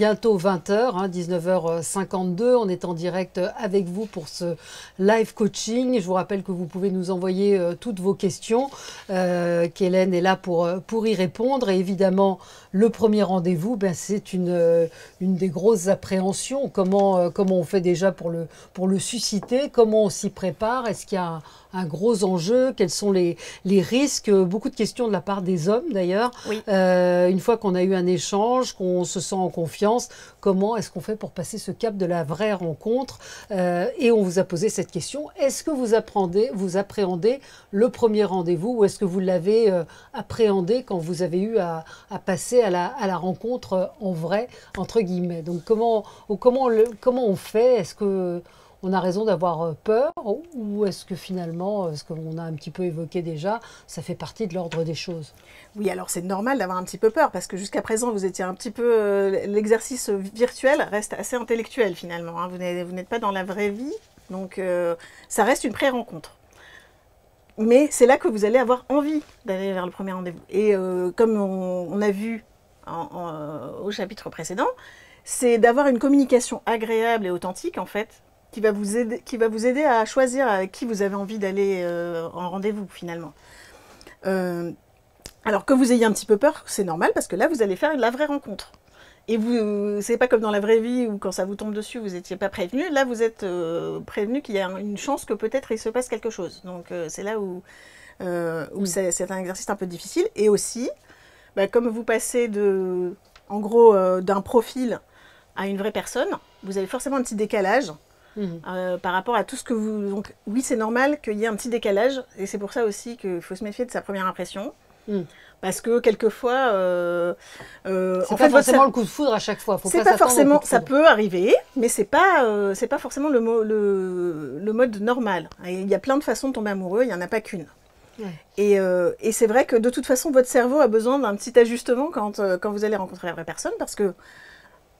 bientôt 20h, hein, 19h52. On est en direct avec vous pour ce live coaching. Je vous rappelle que vous pouvez nous envoyer toutes vos questions, qu'Hélène est là pour y répondre. Et évidemment, le premier rendez-vous, ben, c'est une des grosses appréhensions. Comment on fait déjà pour le susciter? Comment on s'y prépare? Est-ce qu'il y a un gros enjeu? Quels sont les risques? Beaucoup de questions de la part des hommes d'ailleurs. Oui. Une fois qu'on a eu un échange, qu'on se sent en confiance, comment est-ce qu'on fait pour passer ce cap de la vraie rencontre? Et on vous a posé cette question. Est-ce que vous appréhendez le premier rendez-vous ou est-ce que vous l'avez appréhendé quand vous avez eu à passer à la rencontre en vrai, entre guillemets? Donc comment on fait? Est-ce que on a raison d'avoir peur ou est-ce que finalement, ce qu'on a un petit peu évoqué déjà, ça fait partie de l'ordre des choses? Oui, alors c'est normal d'avoir un petit peu peur parce que jusqu'à présent, vous étiez un petit peu... l'exercice virtuel reste assez intellectuel finalement. Hein. Vous n'êtes pas dans la vraie vie, donc ça reste une pré-rencontre. Mais c'est là que vous allez avoir envie d'aller vers le premier rendez-vous. Et comme on a vu au chapitre précédent, c'est d'avoir une communication agréable et authentique en fait, qui va vous aider à choisir avec qui vous avez envie d'aller en rendez-vous finalement. Alors que vous ayez un petit peu peur, c'est normal parce que là vous allez faire la vraie rencontre. Et vous, c'est pas comme dans la vraie vie où quand ça vous tombe dessus vous n'étiez pas prévenu. Là vous êtes prévenu qu'il y a une chance que peut-être il se passe quelque chose. Donc c'est là où c'est un exercice un peu difficile. Et aussi, bah, comme vous passez en gros d'un profil à une vraie personne, vous avez forcément un petit décalage. Par rapport à tout ce que vous... Donc oui, c'est normal qu'il y ait un petit décalage, et c'est pour ça aussi qu'il faut se méfier de sa première impression, parce que quelquefois... c'est pas forcément le coup de foudre à chaque fois. C'est pas forcément... Ça peut arriver, mais c'est pas forcément le mode normal. Et il y a plein de façons de tomber amoureux, il n'y en a pas qu'une. Ouais. Et c'est vrai que de toute façon, votre cerveau a besoin d'un petit ajustement quand vous allez rencontrer la vraie personne, parce que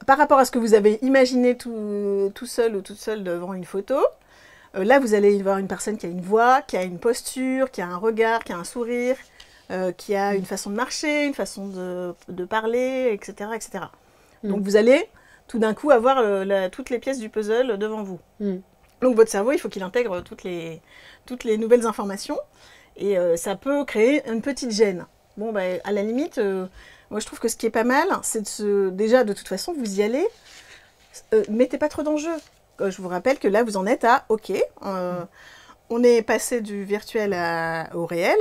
par rapport à ce que vous avez imaginé tout seul ou toute seule devant une photo, là vous allez y voir une personne qui a une voix, qui a une posture, qui a un regard, qui a un sourire, qui a une façon de marcher, une façon de parler, etc. etc. Donc vous allez tout d'un coup avoir toutes les pièces du puzzle devant vous. Donc votre cerveau, il faut qu'il intègre toutes les nouvelles informations et ça peut créer une petite gêne. Bon, bah, à la limite... moi, je trouve que ce qui est pas mal, c'est déjà, de toute façon, vous y allez, mettez pas trop d'enjeux. Je vous rappelle que là, vous en êtes à, ok, on est passé du virtuel au réel.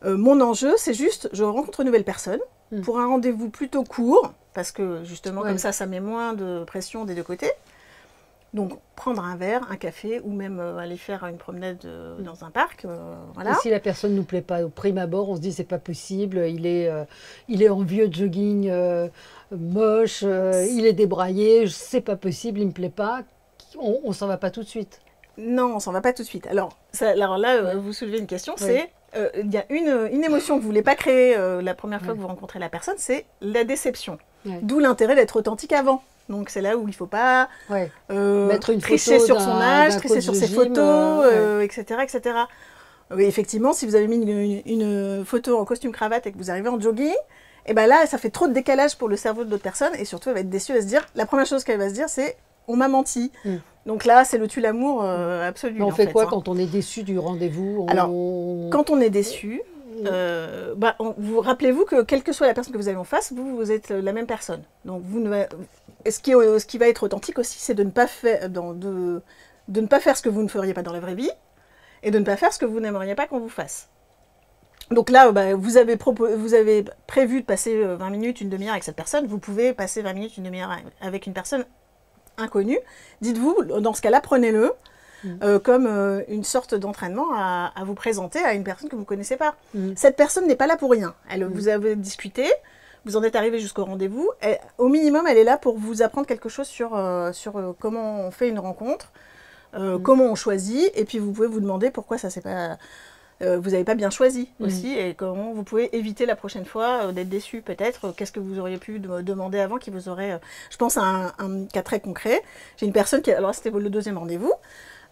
Mon enjeu, c'est juste, je rencontre une nouvelle personne pour un rendez-vous plutôt court, parce que justement, comme ça met moins de pression des deux côtés. Donc, prendre un verre, un café, ou même aller faire une promenade dans un parc. Voilà. Et si la personne ne nous plaît pas au prime abord, on se dit c'est pas possible, il est en vieux jogging moche, il est débraillé, c'est pas possible, il me plaît pas, on s'en va pas tout de suite. Non, on s'en va pas tout de suite. Alors là, vous soulevez une question, c'est il y a une émotion que vous voulez pas créer la première fois que vous rencontrez la personne, c'est la déception. D'où l'intérêt d'être authentique avant. Donc c'est là où il ne faut pas mettre une tricher sur son âge, tricher sur ses photos, etc. etc. Oui, effectivement, si vous avez mis une photo en costume cravate et que vous arrivez en jogging, et ben là, ça fait trop de décalage pour le cerveau de l'autre personne et surtout, elle va être déçue, elle va se dire, la première chose qu'elle va se dire, c'est « on m'a menti ». Donc là, c'est le tue l'amour absolu. Mais on fait quoi quand on est déçu du rendez-vous? Alors, quand on est déçu, vous rappelez-vous que quelle que soit la personne que vous avez en face, vous êtes la même personne. Donc ce qui va être authentique aussi, c'est de ne pas faire ce que vous ne feriez pas dans la vraie vie et de ne pas faire ce que vous n'aimeriez pas qu'on vous fasse. Donc là, vous avez prévu de passer 20 minutes, une demi-heure avec cette personne, vous pouvez passer 20 minutes, une demi-heure avec une personne inconnue. Dites-vous, dans ce cas-là, prenez-le comme une sorte d'entraînement à vous présenter à une personne que vous ne connaissez pas. Cette personne n'est pas là pour rien. Vous avez discuté, vous en êtes arrivé jusqu'au rendez-vous. Au minimum, elle est là pour vous apprendre quelque chose sur comment on fait une rencontre, comment on choisit, et puis vous pouvez vous demander pourquoi ça s'est pas... vous n'avez pas bien choisi aussi, et comment vous pouvez éviter la prochaine fois d'être déçu peut-être. Qu'est-ce que vous auriez pu demander avant qui vous aurait... Je pense à un cas très concret. J'ai une personne qui... Alors c'était le deuxième rendez-vous.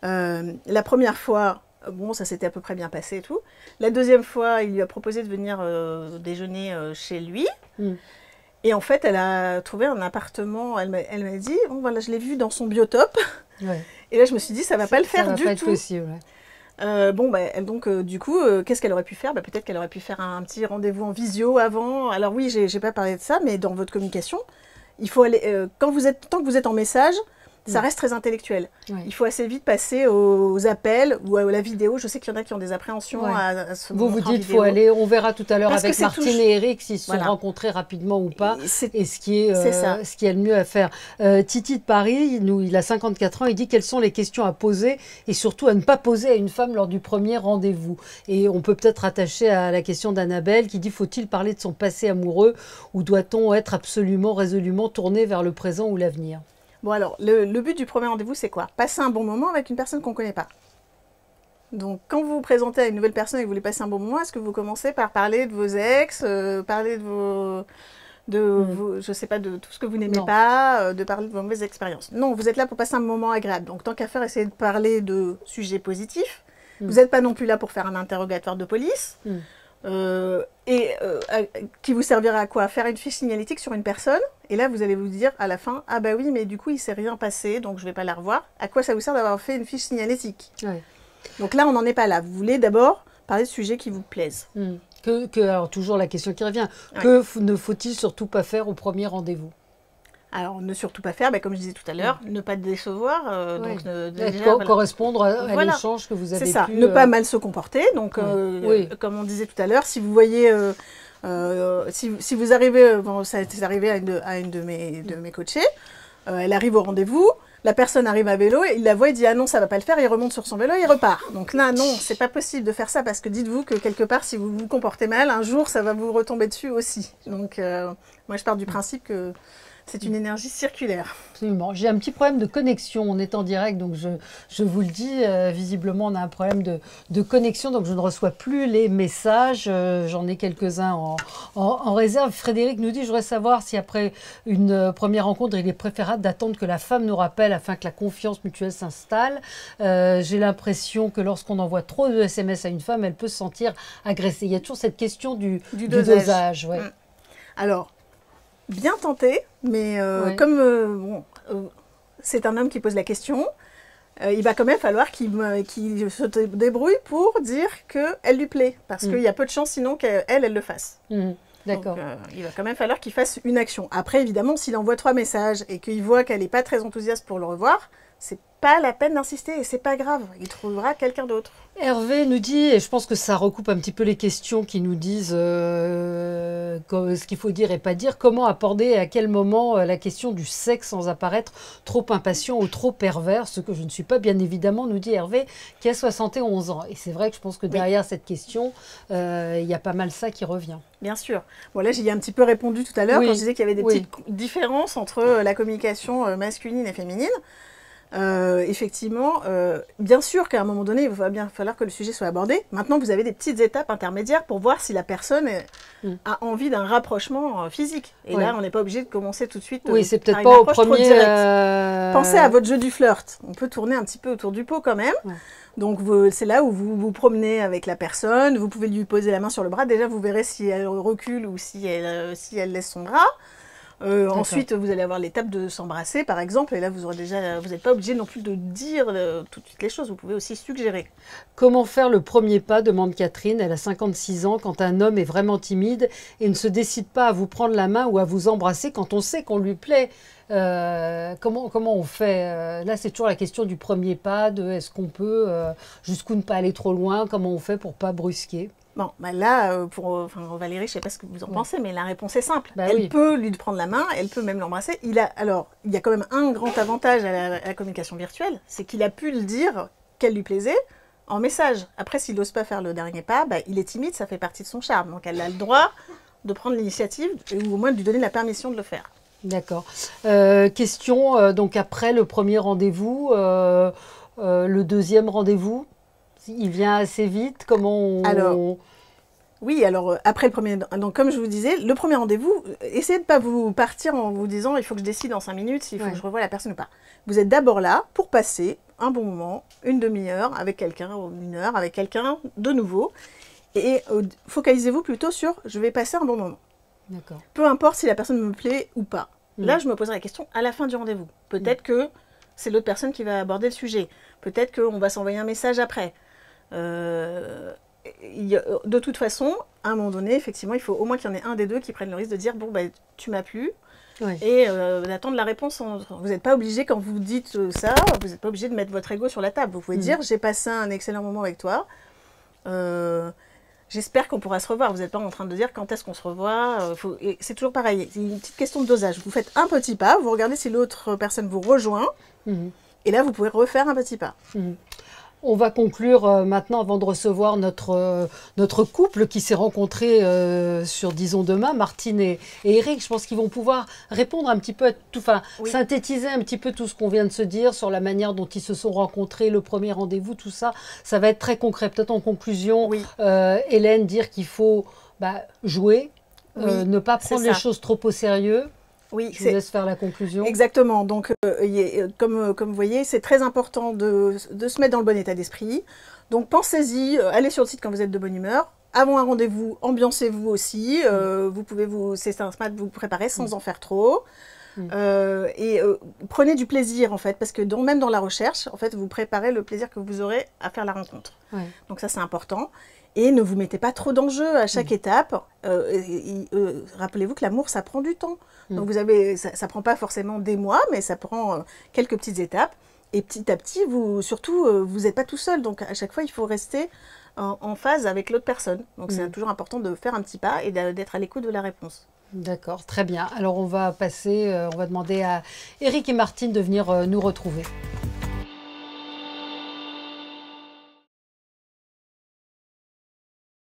La première fois, bon, ça s'était à peu près bien passé et tout. La deuxième fois, il lui a proposé de venir déjeuner chez lui. Et en fait, elle a trouvé un appartement, elle m'a dit, bon, voilà, je l'ai vu dans son biotope. Ouais. Et là, je me suis dit, ça va pas le faire Ça va du pas être tout. possible. Ouais. Bon, bah, donc, du coup, qu'est-ce qu'elle aurait pu faire? Bah, peut-être qu'elle aurait pu faire un petit rendez-vous en visio avant. Alors oui, j'ai pas parlé de ça, mais dans votre communication, il faut aller, tant que vous êtes en message, ça reste très intellectuel. Ouais. Il faut assez vite passer aux appels ou à la vidéo. Je sais qu'il y en a qui ont des appréhensions à se Vous montrer en dites, vidéo. faut aller, on verra tout à l'heure Parce avec que c'est Martine et Eric s'ils se sont rencontrés rapidement ou pas, et ce qui est le mieux à faire. Titi de Paris, il a 54 ans, il dit quelles sont les questions à poser et surtout à ne pas poser à une femme lors du premier rendez-vous. Et on peut peut-être rattacher à la question d'Annabelle qui dit, faut-il parler de son passé amoureux ou doit-on être absolument, résolument tourné vers le présent ou l'avenir? Bon alors, le but du premier rendez-vous, c'est quoi? Passer un bon moment avec une personne qu'on ne connaît pas. Donc, quand vous vous présentez à une nouvelle personne et que vous voulez passer un bon moment, est-ce que vous commencez par parler de vos ex, parler de vos, je sais pas, de tout ce que vous n'aimez pas, de parler de vos mauvaises expériences? Non, vous êtes là pour passer un moment agréable. Donc, tant qu'à faire, essayez de parler de sujets positifs. Vous n'êtes pas non plus là pour faire un interrogatoire de police. Qui vous servira à quoi? Faire une fiche signalétique sur une personne, et là vous allez vous dire à la fin, ah bah oui, mais du coup il s'est rien passé, donc je vais pas la revoir. À quoi ça vous sert d'avoir fait une fiche signalétique? Donc là on n'en est pas là. Vous voulez d'abord parler de sujets qui vous plaisent. Alors toujours la question qui revient, que ne faut-il surtout pas faire au premier rendez-vous? Alors, ne surtout pas faire, comme je disais tout à l'heure, ne pas décevoir. Donc correspondre à l'échange que vous avez C'est ça, ne pas mal se comporter. Donc, comme on disait tout à l'heure, si vous voyez, si vous arrivez, ça est arrivé à une de mes coachées, elle arrive au rendez-vous, la personne arrive à vélo, il la voit, il dit « Ah non, ça va pas le faire », il remonte sur son vélo, il repart. Donc là, non, c'est pas possible de faire ça, parce que dites-vous que quelque part, si vous vous comportez mal, un jour, ça va vous retomber dessus aussi. Donc, moi, je pars du principe que c'est une énergie circulaire. Absolument. J'ai un petit problème de connexion. On est en direct, donc je vous le dis. Visiblement, on a un problème de connexion, donc je ne reçois plus les messages. J'en ai quelques-uns en réserve. Frédéric nous dit, je voudrais savoir si après une première rencontre, il est préférable d'attendre que la femme nous rappelle afin que la confiance mutuelle s'installe. J'ai l'impression que lorsqu'on envoie trop de SMS à une femme, elle peut se sentir agressée. Il y a toujours cette question du dosage. Ouais. Alors, bien tenté, mais comme c'est un homme qui pose la question, il va quand même falloir qu'il se débrouille pour dire qu'elle lui plaît, parce qu'il y a peu de chances sinon qu'elle le fasse. D'accord. Donc, il va quand même falloir qu'il fasse une action. Après, évidemment, s'il envoie 3 messages et qu'il voit qu'elle n'est pas très enthousiaste pour le revoir, c'est pas la peine d'insister et c'est pas grave, il trouvera quelqu'un d'autre. Hervé nous dit, et je pense que ça recoupe un petit peu les questions qui nous disent ce qu'il faut dire et pas dire, comment aborder et à quel moment la question du sexe sans apparaître trop impatient ou trop pervers, ce que je ne suis pas bien évidemment, nous dit Hervé, qui a 71 ans. Et c'est vrai que je pense que derrière cette question, il y a pas mal ça qui revient. Bien sûr. Bon là, j'y ai un petit peu répondu tout à l'heure quand je disais qu'il y avait des petites différences entre la communication masculine et féminine. Effectivement, bien sûr qu'à un moment donné, il va bien falloir que le sujet soit abordé. Maintenant, vous avez des petites étapes intermédiaires pour voir si la personne a envie d'un rapprochement physique. Et là, on n'est pas obligé de commencer tout de suite. Oui, c'est peut-être pas au premier. Pensez à votre jeu du flirt. On peut tourner un petit peu autour du pot quand même. Donc, c'est là où vous vous promenez avec la personne. Vous pouvez lui poser la main sur le bras. Déjà, vous verrez si elle recule ou si elle laisse son bras. Ensuite, vous allez avoir l'étape de s'embrasser, par exemple, et là, vous n'êtes pas obligé non plus de dire tout de suite les choses, vous pouvez aussi suggérer. Comment faire le premier pas, demande Catherine, elle a 56 ans, quand un homme est vraiment timide et ne se décide pas à vous prendre la main ou à vous embrasser quand on sait qu'on lui plaît. Comment on fait là, c'est toujours la question du premier pas, de est-ce qu'on peut, jusqu'où ne pas aller trop loin, comment on fait pour ne pas brusquer. Bon, là, pour Valérie, je ne sais pas ce que vous en pensez, mais la réponse est simple. Elle peut lui prendre la main, elle peut même l'embrasser. Il y a quand même un grand avantage à la communication virtuelle, c'est qu'il a pu le dire qu'elle lui plaisait en message. Après, s'il n'ose pas faire le dernier pas, il est timide, ça fait partie de son charme. Donc, elle a le droit de prendre l'initiative, ou au moins de lui donner la permission de le faire. D'accord. Question, donc après le premier rendez-vous, le deuxième rendez-vous, il vient assez vite, comment on... Alors, après le premier... Donc, comme je vous disais, le premier rendez-vous, essayez de ne pas vous partir en vous disant « il faut que je décide en 5 minutes s'il faut que je revoie la personne ou pas ». Vous êtes d'abord là pour passer un bon moment, une demi-heure avec quelqu'un, ou 1 heure avec quelqu'un de nouveau. Et focalisez-vous plutôt sur « je vais passer un bon moment ». D'accord. Peu importe si la personne me plaît ou pas. Là, je me poserai la question à la fin du rendez-vous. Peut-être que c'est l'autre personne qui va aborder le sujet. Peut-être qu'on va s'envoyer un message après. De toute façon, à un moment donné, effectivement, il faut au moins qu'il y en ait un des deux qui prenne le risque de dire « Bon, bah, tu m'as plu ». Et d'attendre la réponse. Vous n'êtes pas obligé, quand vous dites ça, vous n'êtes pas obligé de mettre votre ego sur la table. Vous pouvez dire « J'ai passé un excellent moment avec toi. J'espère qu'on pourra se revoir ». Vous n'êtes pas en train de dire quand est-ce qu'on se revoit. C'est toujours pareil. C'est une petite question de dosage. Vous faites un petit pas, vous regardez si l'autre personne vous rejoint. Et là, vous pouvez refaire un petit pas. On va conclure maintenant avant de recevoir notre couple qui s'est rencontré sur Disons Demain, Martine et Eric. Je pense qu'ils vont pouvoir répondre un petit peu à tout, enfin synthétiser un petit peu tout ce qu'on vient de se dire sur la manière dont ils se sont rencontrés, le premier rendez-vous, tout ça. Ça va être très concret. Peut-être en conclusion, Hélène, dire qu'il faut jouer, ne pas prendre les choses trop au sérieux. Oui, je vous laisse faire la conclusion. Exactement. Donc, comme vous voyez, c'est très important de se mettre dans le bon état d'esprit. Donc, pensez-y, allez sur le site quand vous êtes de bonne humeur. Avant un rendez-vous, ambiancez-vous aussi. Vous pouvez c'est un smart, vous préparer sans en faire trop. Prenez du plaisir, en fait, parce que même dans la recherche, en fait, vous préparez le plaisir que vous aurez à faire la rencontre. Donc, ça, c'est important. Et ne vous mettez pas trop d'enjeux à chaque étape. Rappelez-vous que l'amour, ça prend du temps. Donc ça ne prend pas forcément des mois, mais ça prend quelques petites étapes. Et petit à petit, vous n'êtes pas tout seul. Donc à chaque fois, il faut rester en phase avec l'autre personne. Donc c'est toujours important de faire un petit pas et d'être à l'écoute de la réponse. D'accord, très bien. Alors on va demander à Eric et Martine de venir nous retrouver.